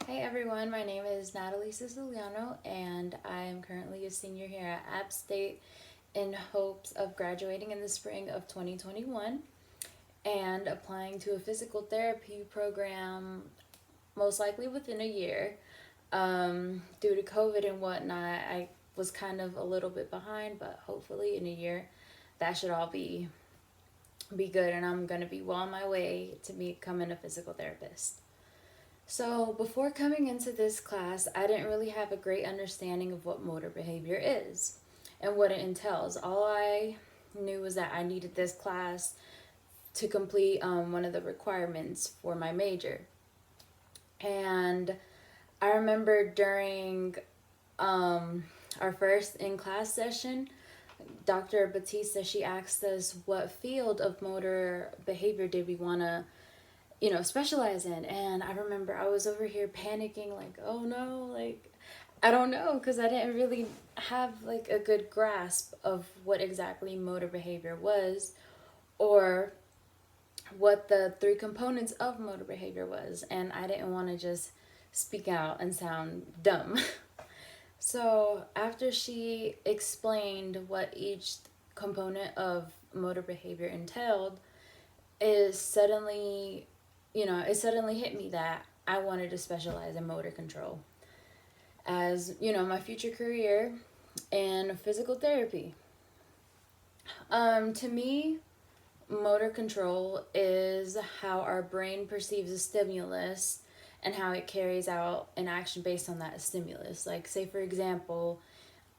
Hey everyone, my name is Natalie Siciliano, and I am currently a senior here at App State in hopes of graduating in the spring of 2021 and applying to a physical therapy program most likely within a year. Due to COVID and whatnot, I was kind of a little bit behind, but hopefully in a year that should all be good, and I'm gonna be well on my way to becoming a physical therapist. So, before coming into this class, I didn't really have a great understanding of what motor behavior is and what it entails. All I knew was that I needed this class to complete one of the requirements for my major. And I remember during our first in class session, Dr. Batista, she asked us what field of motor behavior did we want to specialize in. And I remember I was over here panicking, like, oh no, like, I don't know, because I didn't really have like a good grasp of what exactly motor behavior was or what the three components of motor behavior was. And I didn't want to just speak out and sound dumb. So after she explained what each component of motor behavior entailed, is suddenly it suddenly hit me that I wanted to specialize in motor control as, my future career in physical therapy. To me, motor control is how our brain perceives a stimulus and how it carries out an action based on that stimulus. Like, say, for example,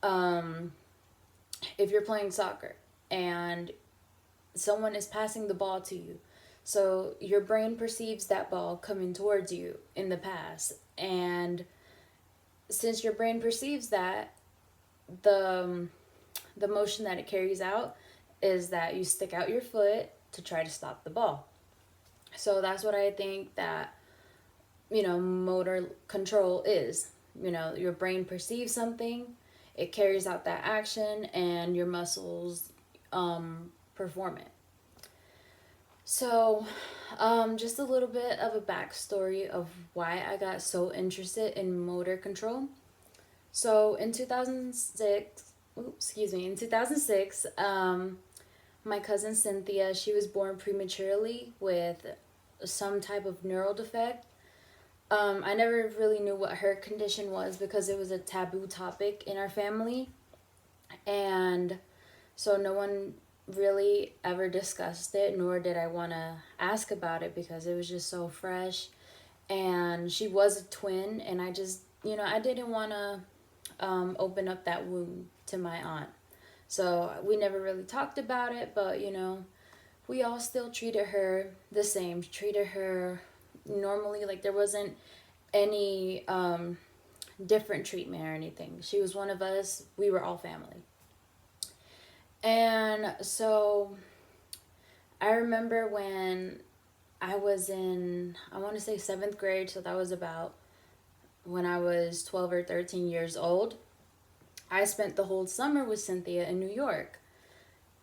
um, if you're playing soccer and someone is passing the ball to you. So your brain perceives that ball coming towards you in the pass. And since your brain perceives that, the the motion that it carries out is that you stick out your foot to try to stop the ball. So that's what I think that, motor control is. Your brain perceives something, it carries out that action, and your muscles perform it. So, just a little bit of a backstory of why I got so interested in motor control. So, in 2006, in 2006, my cousin Cynthia, she was born prematurely with some type of neural defect. I never really knew what her condition was because it was a taboo topic in our family. And so no one really ever discussed it, nor did I want to ask about it because it was just so fresh. And she was a twin, and I just, I didn't want to open up that wound to my aunt. So we never really talked about it, but, we all still treated her the same, treated her normally, like there wasn't any different treatment or anything. She was one of us, we were all family. And so I remember when I was in, I want to say seventh grade, so that was about when I was 12 or 13 years old. I spent the whole summer with Cynthia in New York.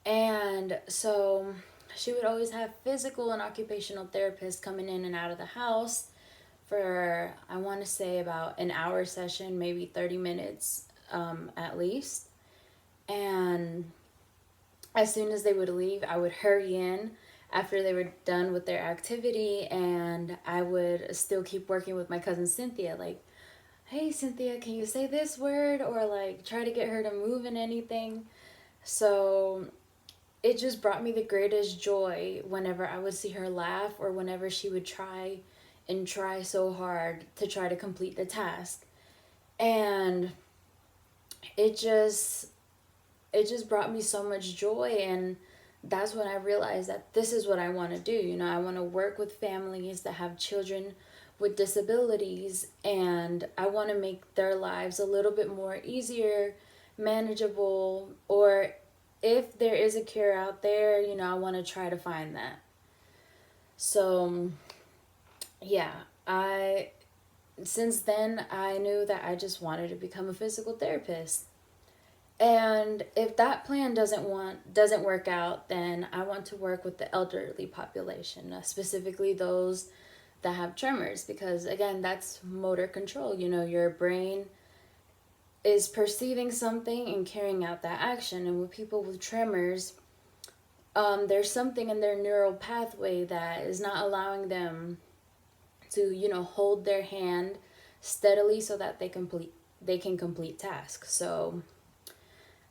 And so she would always have physical and occupational therapists coming in and out of the house for, I want to say, about an hour session, maybe 30 minutes at least. And as soon as they would leave, I would hurry in after they were done with their activity, and I would still keep working with my cousin Cynthia. Like, hey, Cynthia, can you say this word? Or like try to get her to move in anything. So it just brought me the greatest joy whenever I would see her laugh or whenever she would try and try so hard to try to complete the task. And it just it just brought me so much joy, and that's when I realized that this is what I want to do. I want to work with families that have children with disabilities, and I want to make their lives a little bit more easier, manageable, or if there is a cure out there, I want to try to find that. So, yeah, I since then I knew that I just wanted to become a physical therapist. And if that plan doesn't work out, then I want to work with the elderly population, specifically those that have tremors, because again, that's motor control. You know, your brain is perceiving something and carrying out that action. And with people with tremors, there's something in their neural pathway that is not allowing them to, you know, hold their hand steadily so that they can complete tasks. So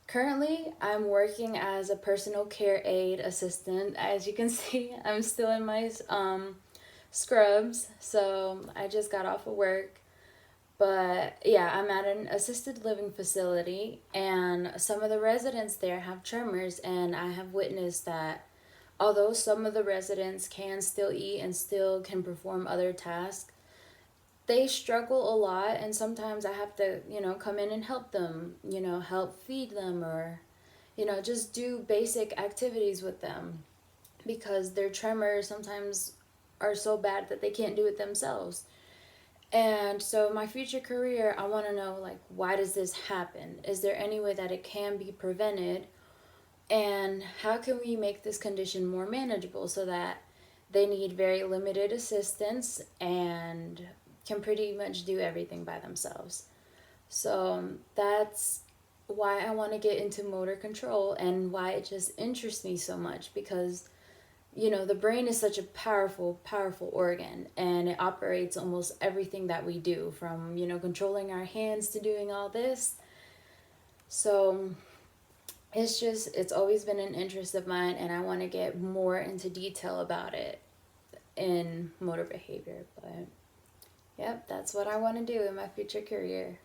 currently, I'm working as a personal care aide assistant. As you can see, I'm still in my scrubs, so I just got off of work. But yeah, I'm at an assisted living facility, and some of the residents there have tremors, and I have witnessed that although some of the residents can still eat and still can perform other tasks, they struggle a lot, and sometimes I have to, you know, come in and help them, you know, help feed them, or, you know, just do basic activities with them, because their tremors sometimes are so bad that they can't do it themselves. And so my future career, I want to know, like, why does this happen? Is there any way that it can be prevented? And how can we make this condition more manageable so that they need very limited assistance and can pretty much do everything by themselves? So that's why I want to get into motor control, and why it just interests me so much, because you know, the brain is such a powerful organ, and it operates almost everything that we do, from, you know, controlling our hands to doing all this. So it's always been an interest of mine, and I want to get more into detail about it in motor behavior. But yep, that's what I want to do in my future career.